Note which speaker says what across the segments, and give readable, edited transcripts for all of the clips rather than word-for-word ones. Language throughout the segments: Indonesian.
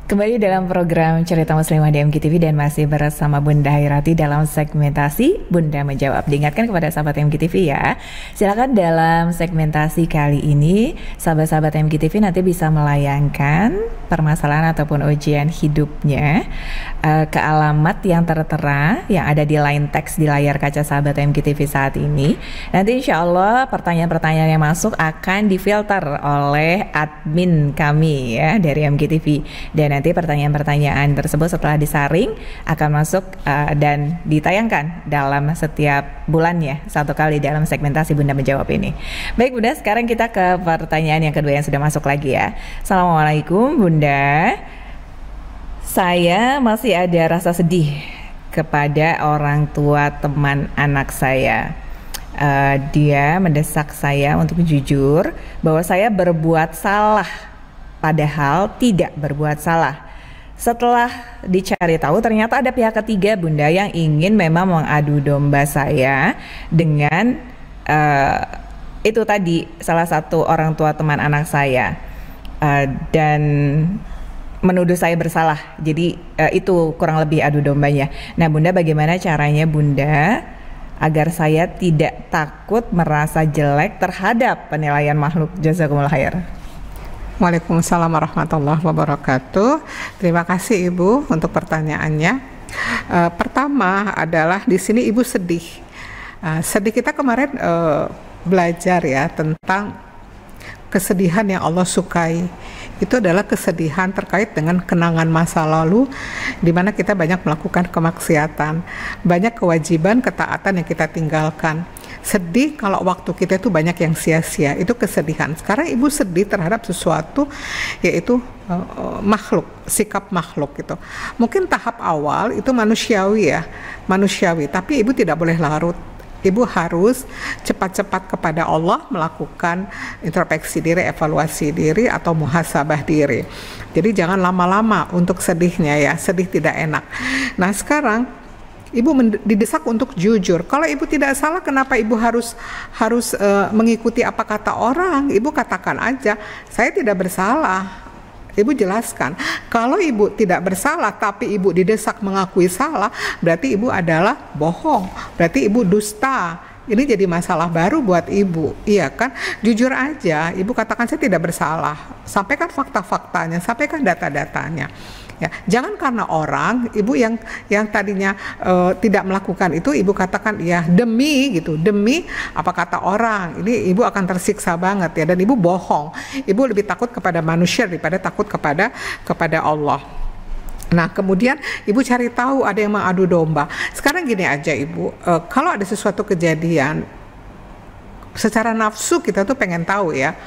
Speaker 1: Kembali dalam program Cerita Muslimah di MGTV dan masih bersama Bunda Hairati dalam segmentasi Bunda Menjawab. Diingatkan kepada sahabat MGTV ya, silakan dalam segmentasi kali ini sahabat-sahabat MGTV nanti bisa melayangkan permasalahan ataupun ujian hidupnya ke alamat yang tertera yang ada di line text di layar kaca sahabat MGTV saat ini. Nanti insya Allah pertanyaan-pertanyaan yang masuk akan difilter oleh admin kami ya dari MGTV, dan nanti pertanyaan-pertanyaan tersebut setelah disaring akan masuk dan ditayangkan dalam setiap bulannya satu kali dalam segmentasi Bunda Menjawab ini. Baik Bunda, sekarang kita ke pertanyaan yang kedua yang sudah masuk lagi ya. Assalamualaikum Bunda, saya masih ada rasa sedih kepada orang tua teman anak saya. Dia mendesak saya untuk jujur bahwa saya berbuat salah padahal tidak berbuat salah. Setelah dicari tahu ternyata ada pihak ketiga Bunda yang ingin memang mengadu domba saya dengan itu tadi salah satu orang tua teman anak saya, dan menuduh saya bersalah. Jadi itu kurang lebih adu dombanya. Nah Bunda, bagaimana caranya Bunda agar saya tidak takut merasa jelek terhadap penilaian makhluk? Jazakumullah khair.
Speaker 2: Waalaikumsalam warahmatullahi wabarakatuh. Terima kasih Ibu untuk pertanyaannya. Pertama adalah di sini Ibu sedih. Sedih kita kemarin belajar ya tentang kesedihan yang Allah sukai. Itu adalah kesedihan terkait dengan kenangan masa lalu di mana kita banyak melakukan kemaksiatan, banyak kewajiban, ketaatan yang kita tinggalkan. Sedih kalau waktu kita itu banyak yang sia-sia, itu kesedihan. Sekarang Ibu sedih terhadap sesuatu yaitu makhluk, sikap makhluk gitu. Mungkin tahap awal itu manusiawi ya, manusiawi, tapi Ibu tidak boleh larut. Ibu harus cepat-cepat kepada Allah melakukan introspeksi diri, evaluasi diri atau muhasabah diri. Jadi jangan lama-lama untuk sedihnya ya, sedih tidak enak. Nah sekarang Ibu didesak untuk jujur. Kalau Ibu tidak salah, kenapa Ibu harus mengikuti apa kata orang? Ibu katakan aja, saya tidak bersalah. Ibu jelaskan. Kalau Ibu tidak bersalah, tapi Ibu didesak mengakui salah, berarti Ibu adalah bohong. Berarti Ibu dusta. Ini jadi masalah baru buat Ibu, iya kan? Jujur aja, Ibu katakan saya tidak bersalah. Sampaikan fakta-faktanya, sampaikan data-datanya. Ya, jangan karena orang, Ibu yang tadinya tidak melakukan itu, Ibu katakan ya demi gitu, demi apa kata orang. Ini Ibu akan tersiksa banget ya, dan Ibu bohong. Ibu lebih takut kepada manusia daripada takut kepada Allah. Nah kemudian Ibu cari tahu ada yang mengadu domba. Sekarang gini aja Ibu, kalau ada sesuatu kejadian secara nafsu kita tuh pengen tahu ya,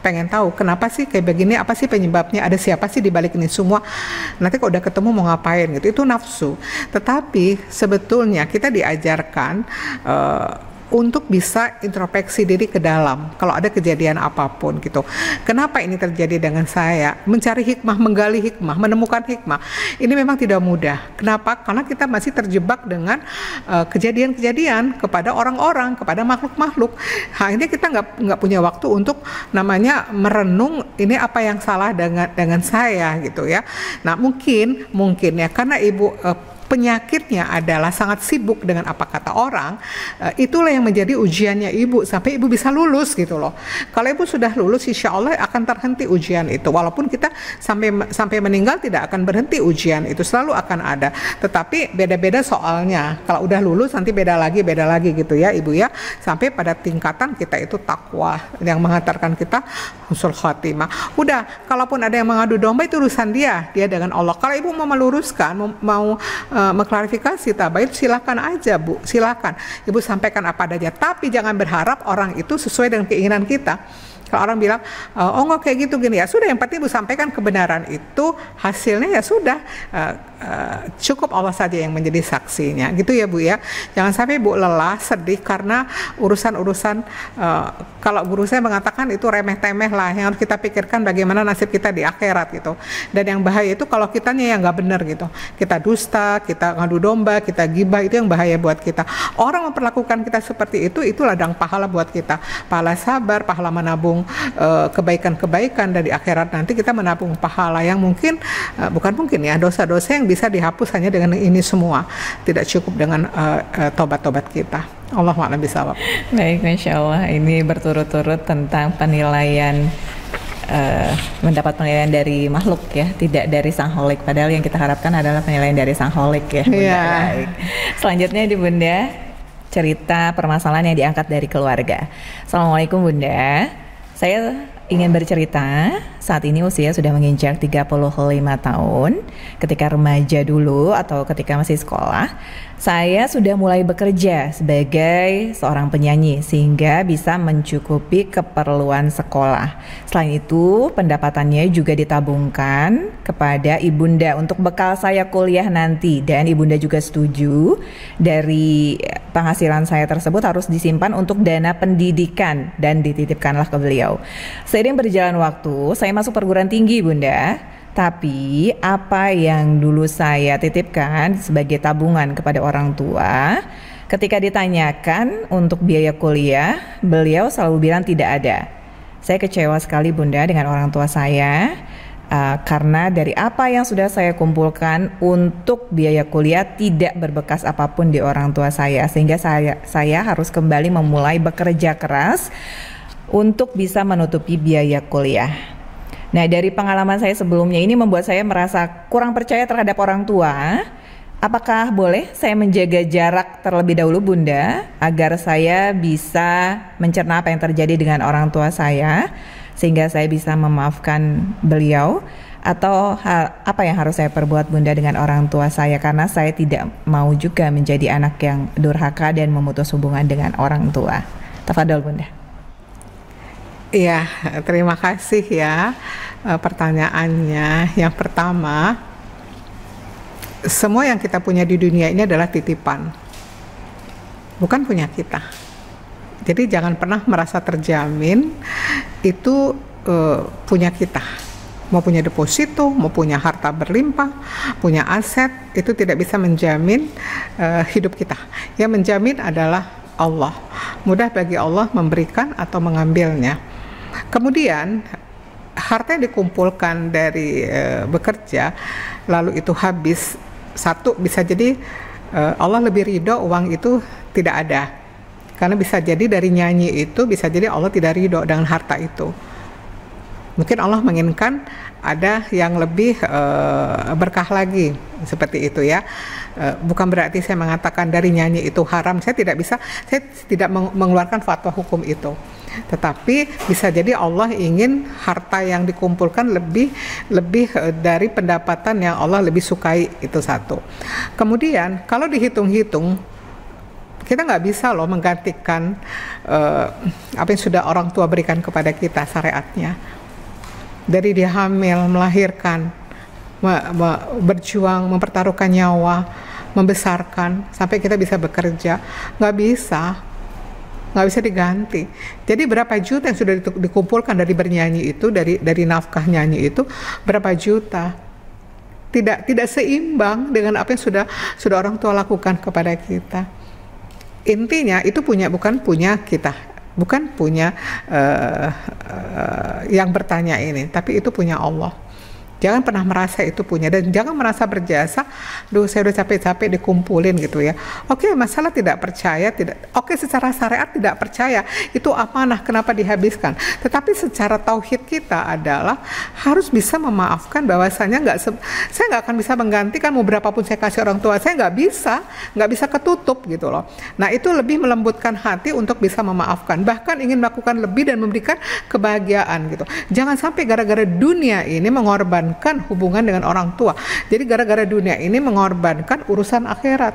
Speaker 2: pengen tahu kenapa sih kayak begini, apa sih penyebabnya, ada siapa sih di balik ini semua. Nanti kalau udah ketemu mau ngapain gitu, itu nafsu. Tetapi sebetulnya kita diajarkan untuk bisa introspeksi diri ke dalam kalau ada kejadian apapun gitu. Kenapa ini terjadi dengan saya? Mencari hikmah, menggali hikmah, menemukan hikmah. Ini memang tidak mudah. Kenapa? Karena kita masih terjebak dengan kejadian-kejadian kepada orang-orang, kepada makhluk-makhluk. Akhirnya kita nggak punya waktu untuk namanya merenung ini apa yang salah dengan saya gitu ya. Nah mungkin ya karena Ibu penyakitnya adalah sangat sibuk dengan apa kata orang, itulah yang menjadi ujiannya Ibu sampai Ibu bisa lulus gitu loh. Kalau Ibu sudah lulus, insya Allah akan terhenti ujian itu. Walaupun kita sampai meninggal tidak akan berhenti ujian itu, selalu akan ada. Tetapi beda-beda soalnya. Kalau udah lulus nanti beda lagi gitu ya Ibu ya. Sampai pada tingkatan kita itu takwa yang menghantarkan kita husnul khatimah. Udah, kalaupun ada yang mengadu domba itu urusan dia dengan Allah. Kalau Ibu mau meluruskan, mau mengklarifikasi tabayun, silakan aja Bu, silakan Ibu sampaikan apa adanya, tapi jangan berharap orang itu sesuai dengan keinginan kita. Kalau orang bilang, oh nggak kayak gitu gini, ya sudah, yang penting Ibu sampaikan kebenaran itu, hasilnya ya sudah, cukup Allah saja yang menjadi saksinya, gitu ya Bu ya. Jangan sampai Bu lelah, sedih karena urusan-urusan, kalau guru saya mengatakan itu remeh-temeh lah, yang harus kita pikirkan bagaimana nasib kita di akhirat gitu. Dan yang bahaya itu kalau kitanya yang nggak benar gitu, kita dusta, kita ngadu domba, kita gibah, itu yang bahaya buat kita. Orang memperlakukan kita seperti itu ladang pahala buat kita, pahala sabar, pahala menabung menabung kebaikan-kebaikan dari akhirat nanti, kita menabung pahala yang mungkin bukan mungkin ya, dosa-dosa yang bisa dihapus hanya dengan ini semua, tidak cukup dengan tobat-tobat kita. Allahu a'lam bishawab.
Speaker 1: Baik, Masya Allah, ini berturut-turut tentang penilaian mendapat penilaian dari makhluk ya, tidak dari sang holik. Padahal yang kita harapkan adalah penilaian dari sang holik ya, Bunda.
Speaker 2: Yeah.
Speaker 1: Baik. Selanjutnya di Bunda, cerita permasalahan yang diangkat dari keluarga. Assalamualaikum Bunda, saya ingin bercerita. Saat ini usia sudah menginjak 35 tahun. Ketika remaja dulu atau ketika masih sekolah, saya sudah mulai bekerja sebagai seorang penyanyi sehingga bisa mencukupi keperluan sekolah. Selain itu, pendapatannya juga ditabungkan kepada ibunda untuk bekal saya kuliah nanti, dan ibunda juga setuju dari penghasilan saya tersebut harus disimpan untuk dana pendidikan dan dititipkanlah ke beliau. Seiring berjalan waktu, saya masuk perguruan tinggi, Bunda. Tapi apa yang dulu saya titipkan sebagai tabungan kepada orang tua, ketika ditanyakan untuk biaya kuliah, beliau selalu bilang tidak ada. Saya kecewa sekali Bunda dengan orang tua saya, karena dari apa yang sudah saya kumpulkan untuk biaya kuliah tidak berbekas apapun di orang tua saya, sehingga saya harus kembali memulai bekerja keras untuk bisa menutupi biaya kuliah. Nah, dari pengalaman saya sebelumnya ini membuat saya merasa kurang percaya terhadap orang tua. Apakah boleh saya menjaga jarak terlebih dahulu Bunda, agar saya bisa mencerna apa yang terjadi dengan orang tua saya, sehingga saya bisa memaafkan beliau? Atau apa yang harus saya perbuat Bunda dengan orang tua saya, karena saya tidak mau juga menjadi anak yang durhaka dan memutus hubungan dengan orang tua. Tafadhol Bunda.
Speaker 2: Iya, terima kasih ya pertanyaannya. Yang pertama, semua yang kita punya di dunia ini adalah titipan, bukan punya kita. Jadi jangan pernah merasa terjamin itu punya kita. Mau punya deposito, mau punya harta berlimpah, punya aset, itu tidak bisa menjamin hidup kita. Yang menjamin adalah Allah. Mudah bagi Allah memberikan atau mengambilnya. Kemudian harta yang dikumpulkan dari bekerja lalu itu habis, satu bisa jadi Allah lebih ridho uang itu tidak ada, karena bisa jadi dari nyanyi itu bisa jadi Allah tidak ridho dengan harta itu. Mungkin Allah menginginkan ada yang lebih berkah lagi, seperti itu ya. Bukan berarti saya mengatakan dari nyanyi itu haram. Saya tidak mengeluarkan fatwa hukum itu. Tetapi bisa jadi Allah ingin harta yang dikumpulkan lebih dari pendapatan yang Allah lebih sukai, itu satu. Kemudian kalau dihitung-hitung, kita nggak bisa loh menggantikan apa yang sudah orang tua berikan kepada kita syariatnya. Dari dia hamil, melahirkan, berjuang, mempertaruhkan nyawa, membesarkan, sampai kita bisa bekerja, nggak bisa diganti. Jadi berapa juta yang sudah dikumpulkan dari bernyanyi itu, dari nafkah nyanyi itu, berapa juta? Tidak seimbang dengan apa yang sudah orang tua lakukan kepada kita. Intinya itu bukan punya kita, bukan punya yang bertanya ini, tapi itu punya Allah. Jangan pernah merasa itu punya, dan jangan merasa berjasa. Duh, saya udah capek-capek dikumpulin gitu ya. Oke, masalah tidak percaya, oke, secara syariat tidak percaya, itu amanah, kenapa dihabiskan? Tetapi secara tauhid kita adalah harus bisa memaafkan, bahwasanya saya nggak akan bisa menggantikan mau berapapun saya kasih orang tua saya, nggak bisa ketutup gitu loh. Nah, itu lebih melembutkan hati untuk bisa memaafkan, bahkan ingin melakukan lebih dan memberikan kebahagiaan gitu. Jangan sampai gara-gara dunia ini mengorbankan hubungan dengan orang tua. Jadi gara-gara dunia ini mengorbankan urusan akhirat.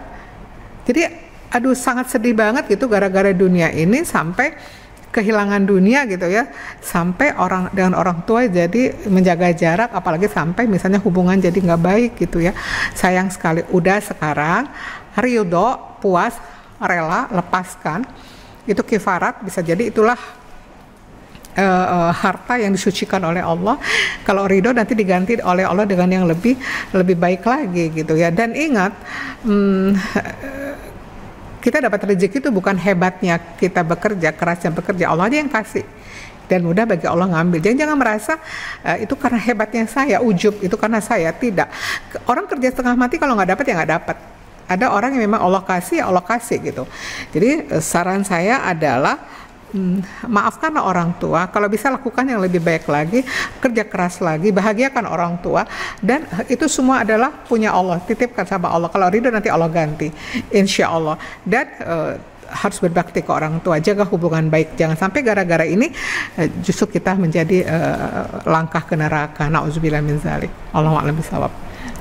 Speaker 2: Jadi aduh, sangat sedih banget gitu gara-gara dunia ini sampai kehilangan dunia gitu ya. Sampai dengan orang tua jadi menjaga jarak, apalagi sampai misalnya hubungan jadi nggak baik gitu ya. Sayang sekali. Udah sekarang ridho, puas, rela, lepaskan. Itu kifarat, bisa jadi itulah harta yang disucikan oleh Allah. Kalau ridho nanti diganti oleh Allah dengan yang lebih baik lagi gitu ya. Dan ingat, kita dapat rezeki itu bukan hebatnya kita bekerja, kerasnya bekerja, Allah aja yang kasih. dan mudah bagi Allah ngambil. Jangan merasa itu karena hebatnya saya, ujub itu karena saya. Tidak. Orang kerja setengah mati, kalau nggak dapat ya nggak dapat. Ada orang yang memang Allah kasih, ya Allah kasih gitu. Jadi saran saya adalah maafkanlah orang tua. Kalau bisa lakukan yang lebih baik lagi, kerja keras lagi, bahagiakan orang tua, dan itu semua adalah punya Allah. Titipkan sama Allah. Kalau ridho nanti Allah ganti, insya Allah. Dan harus berbakti ke orang tua, jaga hubungan baik, jangan sampai gara-gara ini justru kita menjadi langkah ke neraka. Nauzubillah min dzalik. Allahu a'lam bishawab.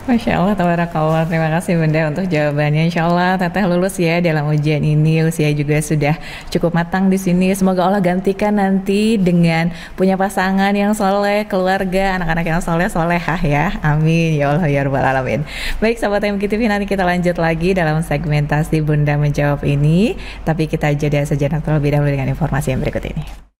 Speaker 1: Masya Allah, tabarakallah. Terima kasih Bunda untuk jawabannya. Insya Allah Teteh lulus ya dalam ujian ini. Usia juga sudah cukup matang di sini. Semoga Allah gantikan nanti dengan punya pasangan yang soleh, keluarga, anak-anak yang soleh, solehah ya. Amin ya Allah ya Rabbal Alamin. Baik sahabat MGTV, nanti kita lanjut lagi dalam segmentasi Bunda Menjawab ini. Tapi kita jeda sejenak terlebih dahulu dengan informasi yang berikut ini.